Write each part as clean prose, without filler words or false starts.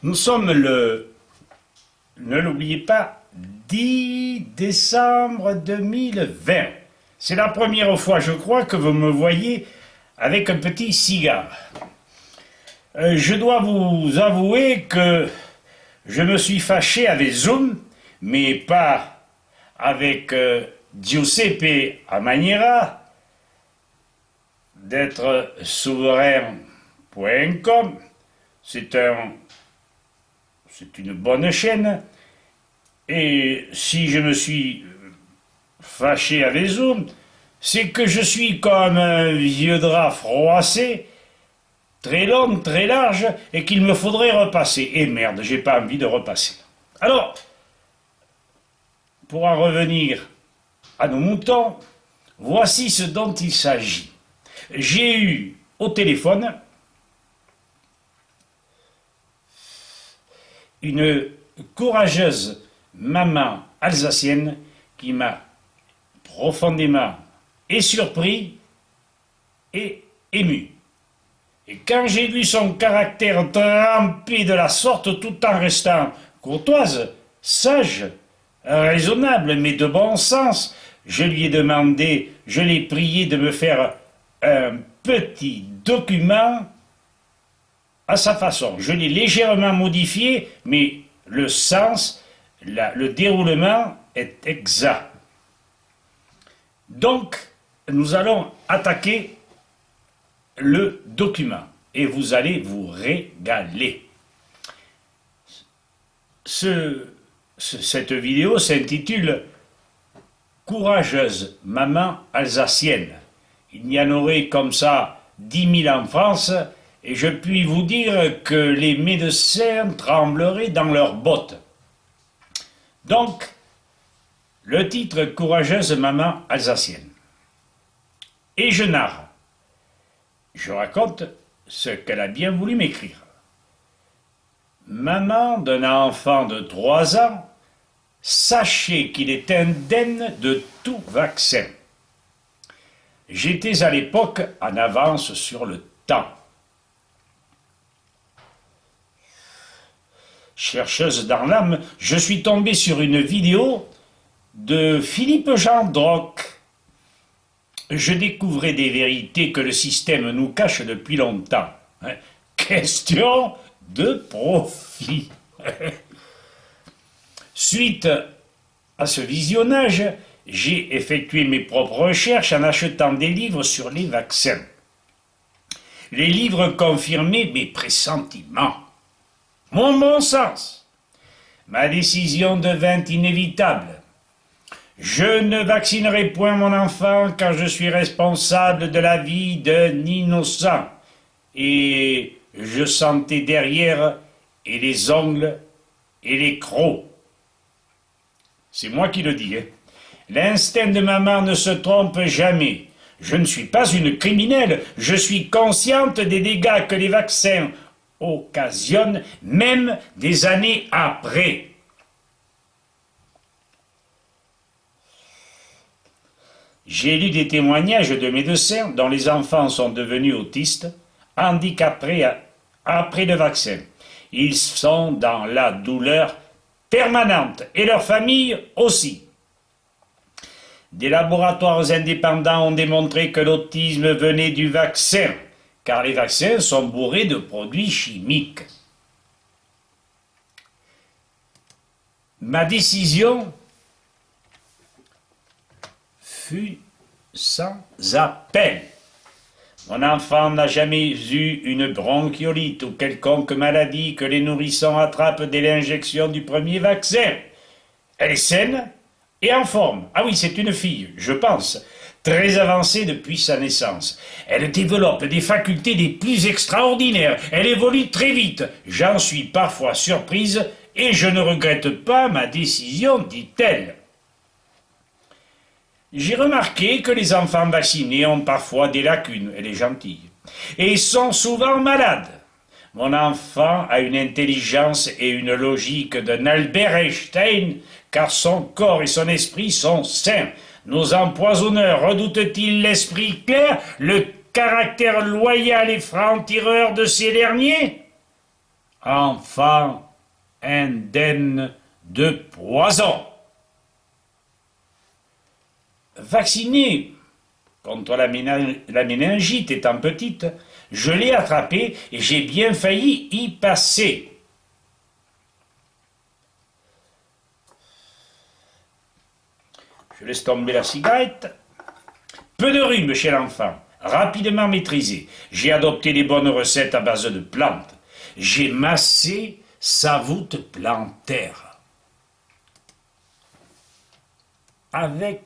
Nous sommes ne l'oubliez pas, 10 décembre 2020. C'est la première fois, je crois, que vous me voyez avec un petit cigare. Je dois vous avouer que je me suis fâché avec Zoom, mais pas avec Giuseppe Amaniera, d'être souverain.com. C'est une bonne chaîne. Et si je me suis fâché avec Zoom, c'est que je suis comme un vieux drap froissé, très long, très large, et qu'il me faudrait repasser. Et merde, j'ai pas envie de repasser. Alors, pour en revenir à nos moutons, voici ce dont il s'agit. J'ai eu au téléphone une courageuse maman alsacienne qui m'a profondément et surpris et ému. Et quand j'ai vu son caractère trempé de la sorte, tout en restant courtoise, sage, raisonnable, mais de bon sens, je lui ai demandé, je l'ai prié de me faire un petit document à sa façon. Je l'ai légèrement modifié, mais le sens, le déroulement est exact. Donc, nous allons attaquer le document et vous allez vous régaler. Cette vidéo s'intitule « Courageuse maman alsacienne ». Il y en aurait comme ça 10 000 en France et je puis vous dire que les médecins trembleraient dans leurs bottes. Donc, le titre « Courageuse maman alsacienne ». Et je narre. Je raconte ce qu'elle a bien voulu m'écrire. Maman d'un enfant de 3 ans, sachez qu'il est indemne de tout vaccin. J'étais à l'époque en avance sur le temps. Chercheuse dans l'âme, je suis tombé sur une vidéo de Philippe Jean Droc. Je découvrais des vérités que le système nous cache depuis longtemps. Question de profit. Suite à ce visionnage, j'ai effectué mes propres recherches en achetant des livres sur les vaccins. Les livres confirmaient mes pressentiments. Mon bon sens. Ma décision devint inévitable. Je ne vaccinerai point mon enfant car je suis responsable de la vie d'un innocent. Et je sentais derrière et les ongles et les crocs. C'est moi qui le dis. L'instinct de maman ne se trompe jamais. Je ne suis pas une criminelle. Je suis consciente des dégâts que les vaccins occasionnent, même des années après. J'ai lu des témoignages de médecins dont les enfants sont devenus autistes, handicapés après le vaccin. Ils sont dans la douleur permanente et leur famille aussi. Des laboratoires indépendants ont démontré que l'autisme venait du vaccin, car les vaccins sont bourrés de produits chimiques. Ma décision fut sans appel. Mon enfant n'a jamais eu une bronchiolite ou quelconque maladie que les nourrissons attrapent dès l'injection du premier vaccin. Elle est saine et en forme. Ah oui, c'est une fille, je pense, très avancée depuis sa naissance. Elle développe des facultés des plus extraordinaires. Elle évolue très vite. J'en suis parfois surprise et je ne regrette pas ma décision, dit-elle. J'ai remarqué que les enfants vaccinés ont parfois des lacunes, elle est gentille, et sont souvent malades. Mon enfant a une intelligence et une logique d'un Albert Einstein, car son corps et son esprit sont sains. Nos empoisonneurs redoutent-ils l'esprit clair, le caractère loyal et franc-tireur de ces derniers? enfant indemne de poison. Vacciné contre la méningite étant petite, je l'ai attrapé et j'ai bien failli y passer. Je laisse tomber la cigarette. Peu de rhume chez l'enfant, rapidement maîtrisé. J'ai adopté les bonnes recettes à base de plantes. J'ai massé sa voûte plantaire avec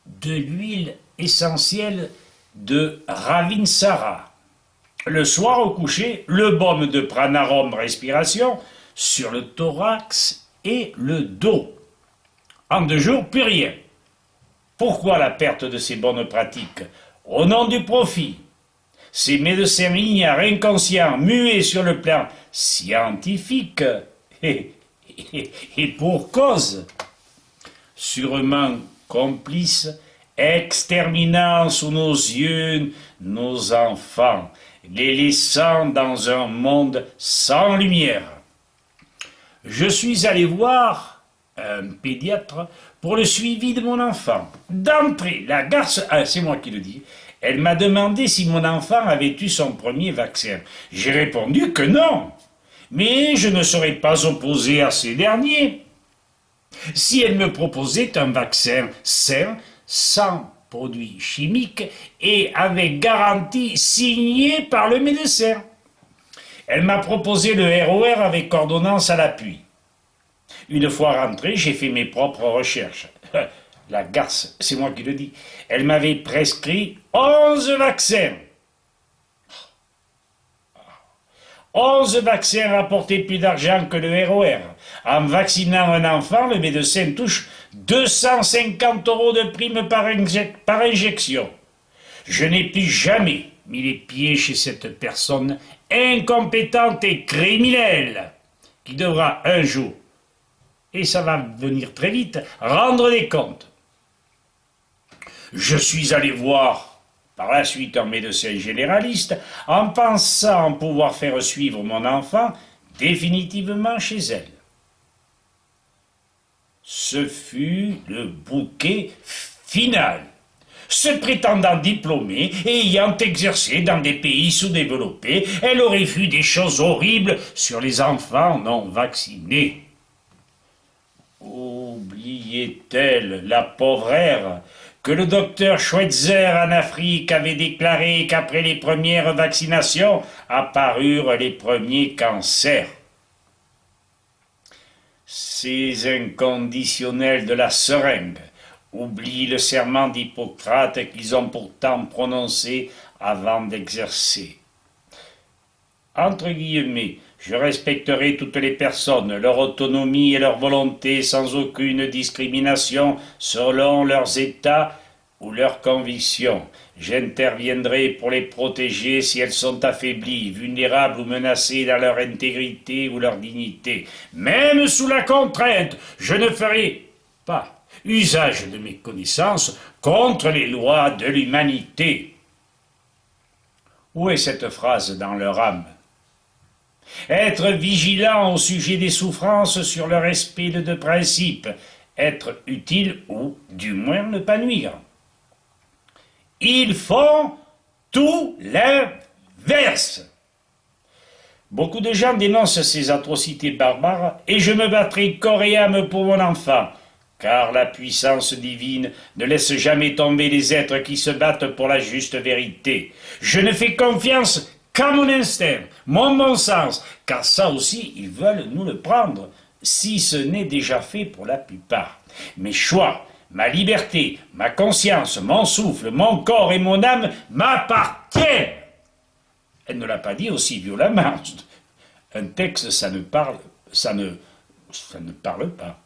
de l'huile essentielle de Ravinsara. Le soir au coucher, le baume de Pranarum Respiration sur le thorax et le dos. En 2 jours, plus rien. Pourquoi la perte de ces bonnes pratiques? Au nom du profit. Ces médecins ignares, inconscients, muets sur le plan scientifique, et pour cause, sûrement complices, exterminant sous nos yeux nos enfants, les laissant dans un monde sans lumière. Je suis allé voir un pédiatre pour le suivi de mon enfant. D'entrée, la garce, c'est moi qui le dis, elle m'a demandé si mon enfant avait eu son premier vaccin. J'ai répondu que non, mais je ne serais pas opposé à ces derniers. Si elle me proposait un vaccin sain, sans produits chimiques et avec garantie signée par le médecin. Elle m'a proposé le ROR avec ordonnance à l'appui. Une fois rentré, j'ai fait mes propres recherches. La garce, c'est moi qui le dis. Elle m'avait prescrit 11 vaccins. 11 vaccins rapportaient plus d'argent que le ROR. En vaccinant un enfant, le médecin touche 250 € de prime par injection. Je n'ai plus jamais mis les pieds chez cette personne incompétente et criminelle qui devra un jour, et ça va venir très vite, rendre des comptes. Je suis allé voir par la suite un médecin généraliste en pensant pouvoir faire suivre mon enfant définitivement chez elle. Ce fut le bouquet final. Se prétendant diplômée et ayant exercé dans des pays sous-développés, elle aurait vu des choses horribles sur les enfants non vaccinés. Oubliait-elle, la pauvre, que le docteur Schweitzer en Afrique avait déclaré qu'après les premières vaccinations apparurent les premiers cancers. Ces inconditionnels de la seringue oublient le serment d'Hippocrate qu'ils ont pourtant prononcé avant d'exercer. Entre guillemets, je respecterai toutes les personnes, leur autonomie et leur volonté sans aucune discrimination selon leurs états ou leurs convictions. J'interviendrai pour les protéger si elles sont affaiblies, vulnérables ou menacées dans leur intégrité ou leur dignité. Même sous la contrainte, je ne ferai pas usage de mes connaissances contre les lois de l'humanité. Où est cette phrase dans leur âme? Être vigilant au sujet des souffrances sur le respect de principes, être utile ou, du moins, ne pas nuire. Ils font tout l'inverse. Beaucoup de gens dénoncent ces atrocités barbares et je me battrai corps et âme pour mon enfant, car la puissance divine ne laisse jamais tomber les êtres qui se battent pour la juste vérité. Je ne fais confiance qu'à mon instinct, mon bon sens, car ça aussi, ils veulent nous le prendre, si ce n'est déjà fait pour la plupart. Mes choix, ma liberté, ma conscience, mon souffle, mon corps et mon âme m'appartiennent. Elle ne l'a pas dit aussi violemment. Un texte, ça ne parle pas.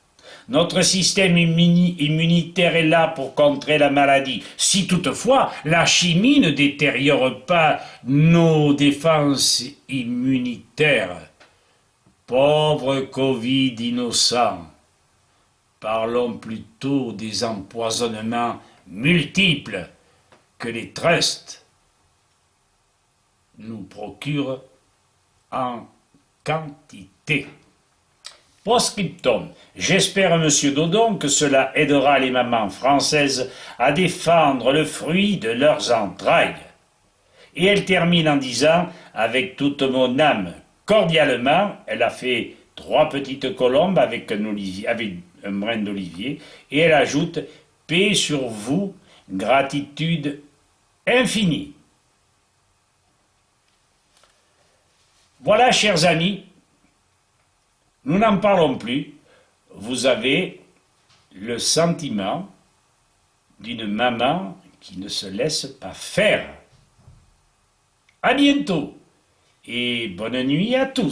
Notre système immunitaire est là pour contrer la maladie. Si toutefois la chimie ne détériore pas nos défenses immunitaires. Pauvre Covid innocent. Parlons plutôt des empoisonnements multiples que les trusts nous procurent en quantité. Postscriptum. J'espère, monsieur Dodon, que cela aidera les mamans françaises à défendre le fruit de leurs entrailles. Et elle termine en disant, avec toute mon âme, cordialement, elle a fait 3 petites colombes avec un brin d'olivier, et elle ajoute, paix sur vous, gratitude infinie. Voilà, chers amis, nous n'en parlons plus. Vous avez le sentiment d'une maman qui ne se laisse pas faire. À bientôt et bonne nuit à tous.